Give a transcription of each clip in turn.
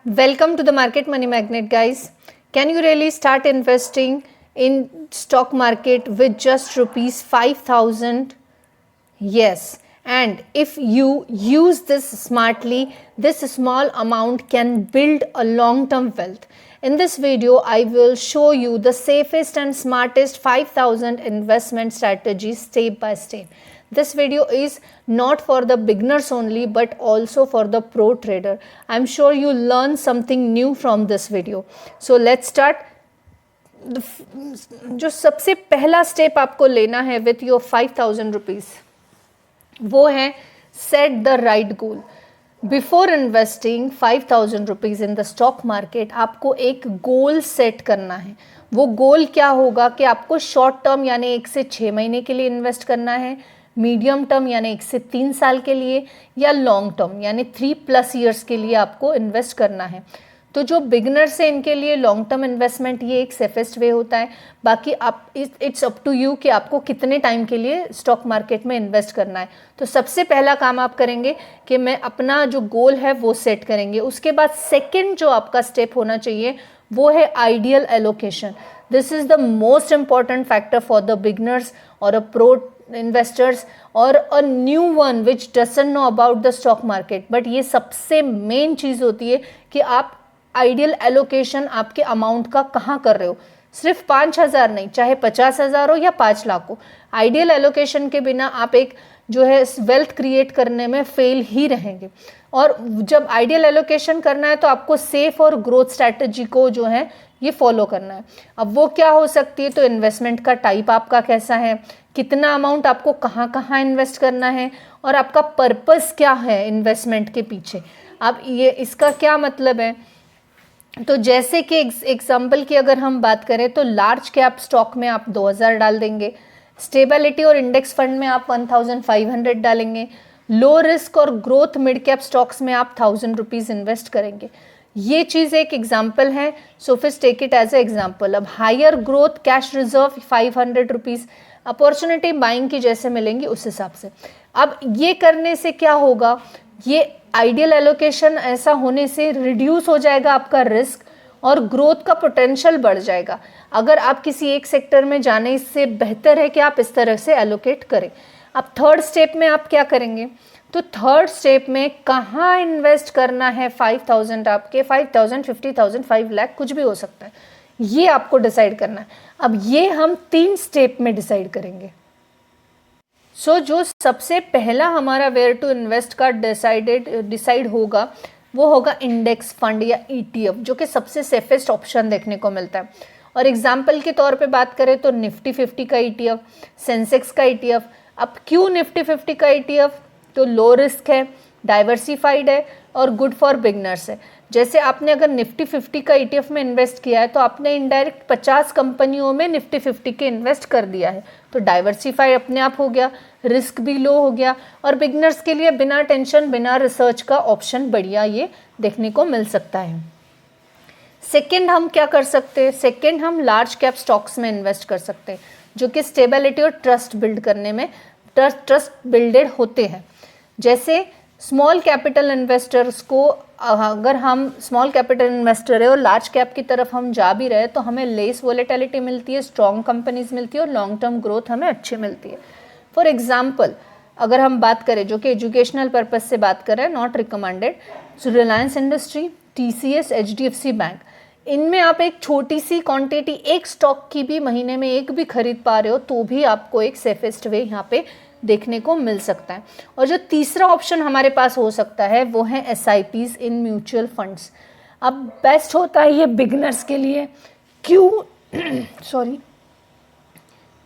Welcome to the Market Money Magnet, guys. Can you really start investing in stock market with just rupees 5,000? Yes. And if you use this smartly, this small amount can build a long-term wealth. In this video, I will show you the safest and smartest 5,000 investment strategies step by step. This video is not for the beginners only but also for the pro trader. I'm sure you learn something new from this video. So let's start. जो सबसे पहला step आपको लेना है with your 5,000 rupees वो है set the right goal. Before investing 5,000 rupees in the stock market आपको एक गोल सेट करना है. वो गोल क्या होगा कि आपको शॉर्ट टर्म यानी 1 से 6 महीने के लिए इन्वेस्ट करना है, मीडियम टर्म यानी 1 से 3 साल के लिए, या लॉन्ग टर्म यानी 3+ ईयर्स के लिए आपको इन्वेस्ट करना है. तो जो बिगनर्स है इनके लिए लॉन्ग टर्म इन्वेस्टमेंट ये एक सेफेस्ट वे होता है. बाकी आप इट्स अप टू यू कि आपको कितने टाइम के लिए स्टॉक मार्केट में इन्वेस्ट करना है. तो सबसे पहला काम आप करेंगे कि मैं अपना जो गोल है वो सेट करेंगे. उसके बाद सेकंड जो आपका स्टेप होना चाहिए वो है ideal allocation. This is the most important factor for the beginners और अ प्रो इन्वेस्टर्स और a new one which doesn't know about the stock market. But ये सबसे मेन चीज़ होती है कि आप आइडियल एलोकेशन आपके अमाउंट का कहाँ कर रहे हो. सिर्फ 5,000 नहीं, चाहे 50,000 हो या 5 लाख हो. आइडियल एलोकेशन के बिना आप एक जो है वेल्थ क्रिएट करने में फेल ही रहेंगे. और जब आइडियल एलोकेशन करना है तो आपको सेफ और ग्रोथ स्ट्रैटेजी को जो है ये फॉलो करना है. अब वो क्या हो सकती है, तो इन्वेस्टमेंट का टाइप आपका कैसा है, कितना अमाउंट आपको कहाँ कहाँ इन्वेस्ट करना है, और आपका पर्पस क्या है इन्वेस्टमेंट के पीछे. अब ये इसका क्या मतलब है, तो जैसे कि एग्जाम्पल की अगर हम बात करें तो लार्ज कैप स्टॉक में आप 2,000 डाल देंगे, स्टेबिलिटी और इंडेक्स फंड में आप 1,500 डालेंगे, लो रिस्क और ग्रोथ मिड कैप स्टॉक्स में आप 1,000 रुपीज़ इन्वेस्ट करेंगे. ये चीज़ एक एग्जाम्पल है, सो फिर take it as a example. अब higher growth cash reserve 500 rupees opportunity buying की जैसे मिलेंगी उस हिसाब से. अब ये करने से क्या होगा, ये आइडियल एलोकेशन ऐसा होने से रिड्यूस हो जाएगा आपका रिस्क और ग्रोथ का पोटेंशियल बढ़ जाएगा. अगर आप किसी एक सेक्टर में जाने से बेहतर है कि आप इस तरह से एलोकेट करें. अब थर्ड स्टेप में आप क्या करेंगे, तो थर्ड स्टेप में कहाँ इन्वेस्ट करना है 5,000, आपके 5,000, 50,000, 5 लाख कुछ भी हो सकता है, ये आपको डिसाइड करना है. अब ये हम 3 स्टेप में डिसाइड करेंगे. सो जो सबसे पहला हमारा वेयर टू इन्वेस्ट का डिसाइड होगा वो होगा इंडेक्स फंड या ETF, जो कि सबसे सेफेस्ट ऑप्शन देखने को मिलता है. और एग्जाम्पल के तौर पे बात करें तो निफ्टी 50 का ETF, सेंसेक्स का ETF. अब क्यों निफ्टी 50 का ETF, तो लो रिस्क है, डाइवर्सिफाइड है और गुड फॉर बिगनर्स है. जैसे आपने अगर निफ्टी 50 का ETF में इन्वेस्ट किया है तो आपने इनडायरेक्ट 50 कंपनियों में निफ्टी 50 के इन्वेस्ट कर दिया है, तो डाइवर्सिफाई अपने आप हो गया, रिस्क भी लो हो गया, और बिगनर्स के लिए बिना टेंशन बिना रिसर्च का ऑप्शन बढ़िया ये देखने को मिल सकता है. सेकेंड हम क्या कर सकते हैं, सेकेंड हम लार्ज कैप स्टॉक्स में इन्वेस्ट कर सकते हैं जो कि स्टेबिलिटी और ट्रस्ट बिल्ड करने में ट्रस्ट बिल्डेड होते हैं. जैसे स्मॉल कैपिटल इन्वेस्टर्स को अगर हम स्मॉल कैपिटल इन्वेस्टर है और लार्ज कैप की तरफ हम जा भी रहे तो हमें लेस वोलेटिलिटी मिलती है, स्ट्रॉन्ग कंपनीज मिलती है और लॉन्ग टर्म ग्रोथ हमें अच्छी मिलती है. फॉर एग्जाम्पल अगर हम बात करें जो कि एजुकेशनल पर्पज से बात कर रहे हैं, not recommended, so Reliance industry, TCS, HDFC bank, इनमें आप एक छोटी सी क्वांटिटी एक स्टॉक की भी महीने में एक भी खरीद पा रहे हो तो भी आपको एक सेफेस्ट वे यहाँ पे देखने को मिल सकता है. और जो तीसरा ऑप्शन हमारे पास हो सकता है वो है SIPs इन म्यूचुअल फंड्स. अब बेस्ट होता है ये बिगनर्स के लिए. क्यों सॉरी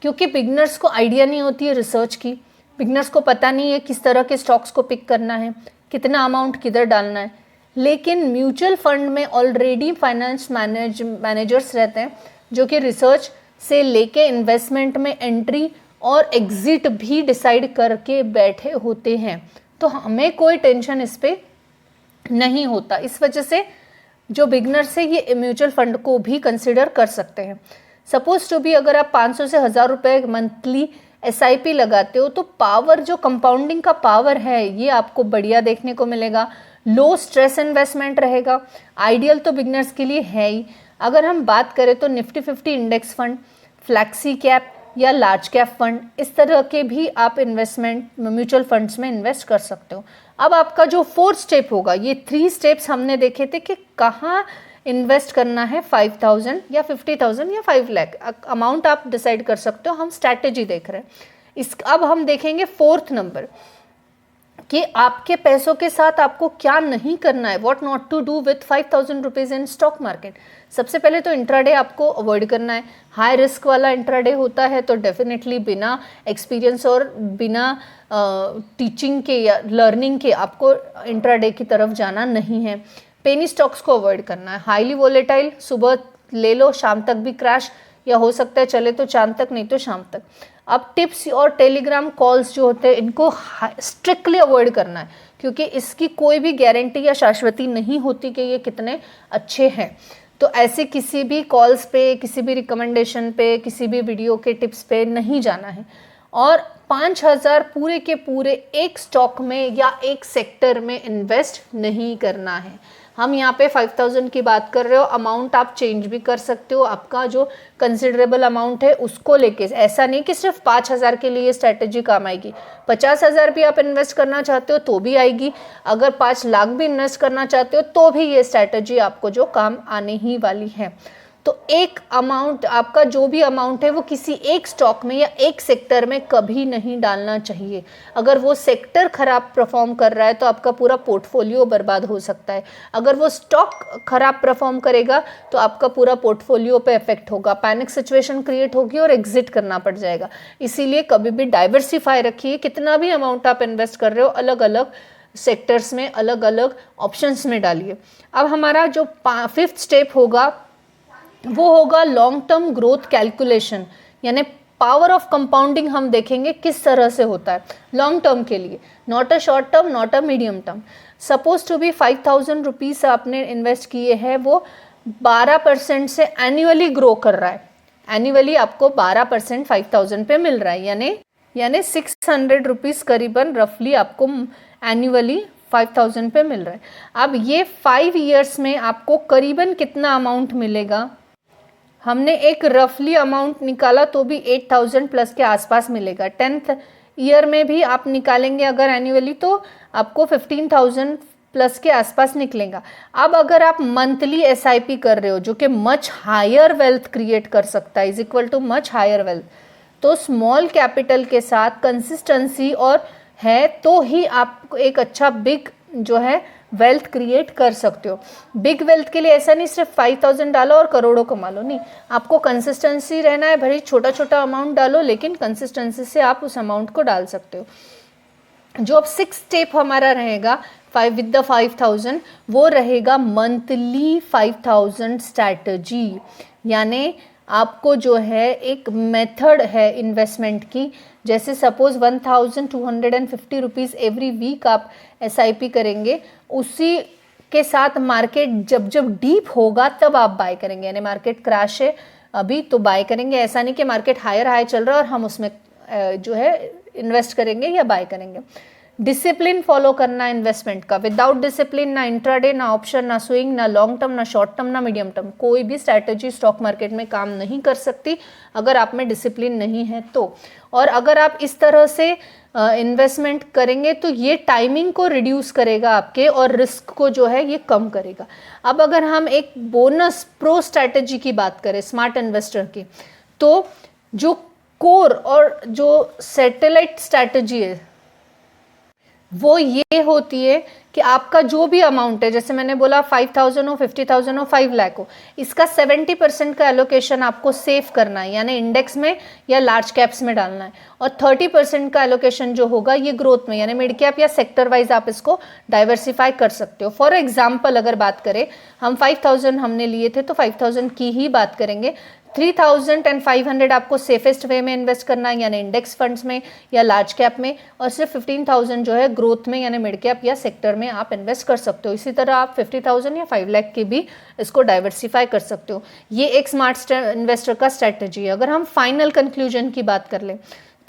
क्योंकि बिगनर्स को आइडिया नहीं होती है रिसर्च की, बिगनर्स को पता नहीं है किस तरह के स्टॉक्स को पिक करना है, कितना अमाउंट किधर डालना है. लेकिन म्यूचुअल फंड में ऑलरेडी फाइनेंस मैनेजर्स रहते हैं जो कि रिसर्च से लेके इन्वेस्टमेंट में एंट्री और एग्जिट भी डिसाइड करके बैठे होते हैं, तो हमें कोई टेंशन इस पर नहीं होता. इस वजह से जो बिगनर्स है ये म्यूचुअल फंड को भी कंसिडर कर सकते हैं. सपोज टू भी अगर आप 500 से 1,000 रुपये मंथली एसआईपी लगाते हो तो पावर, जो कंपाउंडिंग का पावर है, ये आपको बढ़िया देखने को मिलेगा। लो स्ट्रेस इन्वेस्टमेंट रहेगा, आइडियल तो बिगनर्स के लिए है ही। अगर हम बात करें तो Nifty 50 index fund, flexi cap या लार्ज कैप फंड, इस तरह के भी आप इन्वेस्टमेंट म्यूचुअल फंड्स में इन्वेस्ट कर सकते हो। अब आपका जो 4th स्टेप होगा, ये 3 स्टेप्स हमने देखे थे कि कहाँ इन्वेस्ट करना है, 5,000 या 50,000 या 5 लाख अमाउंट आप डिसाइड कर सकते हो। हम स्ट्रैटेजी देख रहे हैं। अब हम देखेंगे 4th नंबर कि आपके पैसों के साथ आपको क्या नहीं करना है, what not to do with 5,000 rupees in stock market. सबसे पहले तो इंट्राडे आपको अवॉइड करना है। हाई रिस्क वाला इंट्राडे होता है तो डेफिनेटली बिना एक्सपीरियंस और बिना टीचिंग के या लर्निंग के आपको इंट्राडे की तरफ जाना नहीं है। पेनी स्टॉक्स को अवॉइड करना है। हाईली वोलेटाइल, सुबह ले लो शाम तक भी क्रैश, या हो सकता है चले तो चांद तक, नहीं तो शाम तक। अब टिप्स और टेलीग्राम कॉल्स जो होते हैं इनको स्ट्रिक्टली अवॉइड करना है, क्योंकि इसकी कोई भी गारंटी या शाश्वती नहीं होती कि ये कितने अच्छे हैं। तो ऐसे किसी भी कॉल्स पे, किसी भी रिकमेंडेशन पे, किसी भी वीडियो के टिप्स पे नहीं जाना है। और 5,000 पूरे के पूरे एक स्टॉक में या एक सेक्टर में इन्वेस्ट नहीं करना है। हम यहाँ पे 5,000 की बात कर रहे हो, अमाउंट आप चेंज भी कर सकते हो, आपका जो कंसिडरेबल अमाउंट है उसको लेके। ऐसा नहीं कि सिर्फ 5,000 के लिए स्ट्रैटेजी काम आएगी, 50,000 भी आप इन्वेस्ट करना चाहते हो तो भी आएगी, अगर 5 लाख भी इन्वेस्ट करना चाहते हो तो भी ये स्ट्रैटेजी आपको जो काम आने ही वाली है। तो एक अमाउंट, आपका जो भी अमाउंट है वो किसी एक स्टॉक में या एक सेक्टर में कभी नहीं डालना चाहिए। अगर वो सेक्टर खराब परफॉर्म कर रहा है तो आपका पूरा पोर्टफोलियो बर्बाद हो सकता है। अगर वो स्टॉक खराब परफॉर्म करेगा तो आपका पूरा पोर्टफोलियो पे इफेक्ट होगा, पैनिक सिचुएशन क्रिएट होगी और एग्जिट करना पड़ जाएगा। इसीलिए कभी भी डाइवर्सिफाई रखिए। कितना भी अमाउंट आप इन्वेस्ट कर रहे हो, अलग अलग सेक्टर्स में, अलग अलग ऑप्शंस में डालिए। अब हमारा जो 5th स्टेप होगा वो होगा लॉन्ग टर्म ग्रोथ कैलकुलेशन, यानी पावर ऑफ कंपाउंडिंग हम देखेंगे किस तरह से होता है लॉन्ग टर्म के लिए, not a short term, not a medium term. Suppose to be 5,000 rupees आपने इन्वेस्ट किए हैं, वो 12% से एनुअली ग्रो कर रहा है। एनुअली आपको 12% 5,000 पे मिल रहा है, यानी 600 रुपीज़ करीबन रफली आपको एनुअली 5,000 पे मिल रहा है। अब ये 5 ईयर्स में आपको करीबन कितना अमाउंट मिलेगा, हमने एक रफली अमाउंट निकाला तो भी 8,000 प्लस के आसपास मिलेगा। 10th ईयर में भी आप निकालेंगे अगर एनुअली तो आपको 15,000 प्लस के आसपास निकलेगा। अब अगर आप मंथली एसआईपी कर रहे हो जो कि मच हायर वेल्थ क्रिएट कर सकता है, is equal to much higher wealth, तो स्मॉल कैपिटल के साथ कंसिस्टेंसी और है तो ही आप एक अच्छा बिग जो है वेल्थ क्रिएट कर सकते हो। बिग वेल्थ के लिए ऐसा नहीं सिर्फ 5,000 डालो और करोड़ों कमा लो, नहीं, आपको कंसिस्टेंसी रहना है। भले छोटा छोटा अमाउंट डालो लेकिन कंसिस्टेंसी से आप उस अमाउंट को डाल सकते हो। जो अब 6th स्टेप हमारा रहेगा 5 विद द 5,000, वो रहेगा मंथली 5,000 स्ट्रैटेजी, यानी आपको जो है एक मेथड है इन्वेस्टमेंट की। जैसे सपोज 1,250 रुपीज़ एवरी वीक आप एसआईपी करेंगे, उसी के साथ मार्केट जब डीप होगा तब आप बाय करेंगे, यानी मार्केट क्रैश है अभी तो बाय करेंगे। ऐसा नहीं कि मार्केट हायर हाई चल रहा है और हम उसमें जो है इन्वेस्ट करेंगे या बाय करेंगे। डिसिप्लिन फॉलो करना इन्वेस्टमेंट का। विदाउट डिसिप्लिन ना इंट्राडे, ना ऑप्शन, ना स्विंग, ना लॉन्ग टर्म, ना शॉर्ट टर्म, ना मीडियम टर्म, कोई भी स्ट्रैटेजी स्टॉक मार्केट में काम नहीं कर सकती अगर आप में डिसिप्लिन नहीं है तो। और अगर आप इस तरह से इन्वेस्टमेंट करेंगे तो ये टाइमिंग को रिड्यूस करेगा आपके और रिस्क को जो है ये कम करेगा। अब अगर हम एक बोनस प्रो स्ट्रैटेजी की बात करें स्मार्ट इन्वेस्टर की, तो जो कोर और जो सैटेलाइट स्ट्रैटेजी है वो ये होती है कि आपका जो भी अमाउंट है, जैसे मैंने बोला 5,000 हो, 50,000 हो, 5 लाख हो, इसका 70% का एलोकेशन आपको सेव करना है, यानी इंडेक्स में या लार्ज कैप्स में डालना है, और 30% का एलोकेशन जो होगा ये ग्रोथ में, यानी मिड कैप या सेक्टर वाइज आप इसको डाइवर्सिफाई कर सकते हो। फॉर एग्जाम्पल अगर बात करें, हम 5,000 हमने लिए थे तो 5,000 की ही बात करेंगे। 3,500 आपको सेफेस्ट वे में इन्वेस्ट करना है, यानी इंडेक्स फंड्स में या लार्ज कैप में, और सिर्फ 15,000 जो है ग्रोथ में यानी मिड कैप या सेक्टर में आप इन्वेस्ट कर सकते हो। इसी तरह आप 50,000 या 5 लाख की भी इसको डाइवर्सिफाई कर सकते हो। ये एक स्मार्ट इन्वेस्टर का स्ट्रैटेजी है। अगर हम फाइनल कंक्लूजन की बात कर लें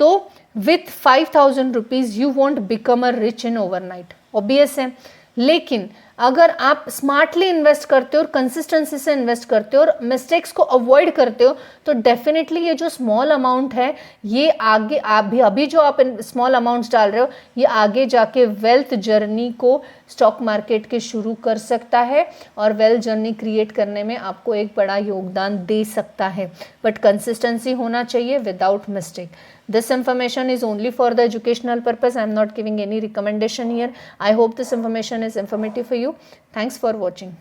तो with 5,000 rupees you want become a rich in overnight, obvious है। लेकिन अगर आप स्मार्टली इन्वेस्ट करते हो और कंसिस्टेंसी से इन्वेस्ट करते हो और मिस्टेक्स को अवॉइड करते हो, तो डेफिनेटली ये जो स्मॉल अमाउंट है ये आगे आप भी अभी जो आप स्मॉल अमाउंट्स डाल रहे हो ये आगे जाके वेल्थ जर्नी को स्टॉक मार्केट के शुरू कर सकता है और वेल्थ जर्नी क्रिएट करने में आपको एक बड़ा योगदान दे सकता है। बट कंसिस्टेंसी होना चाहिए without mistake. This information is only for the educational purpose. I am not giving any recommendation here. I hope this information is informative for you. Thanks for watching.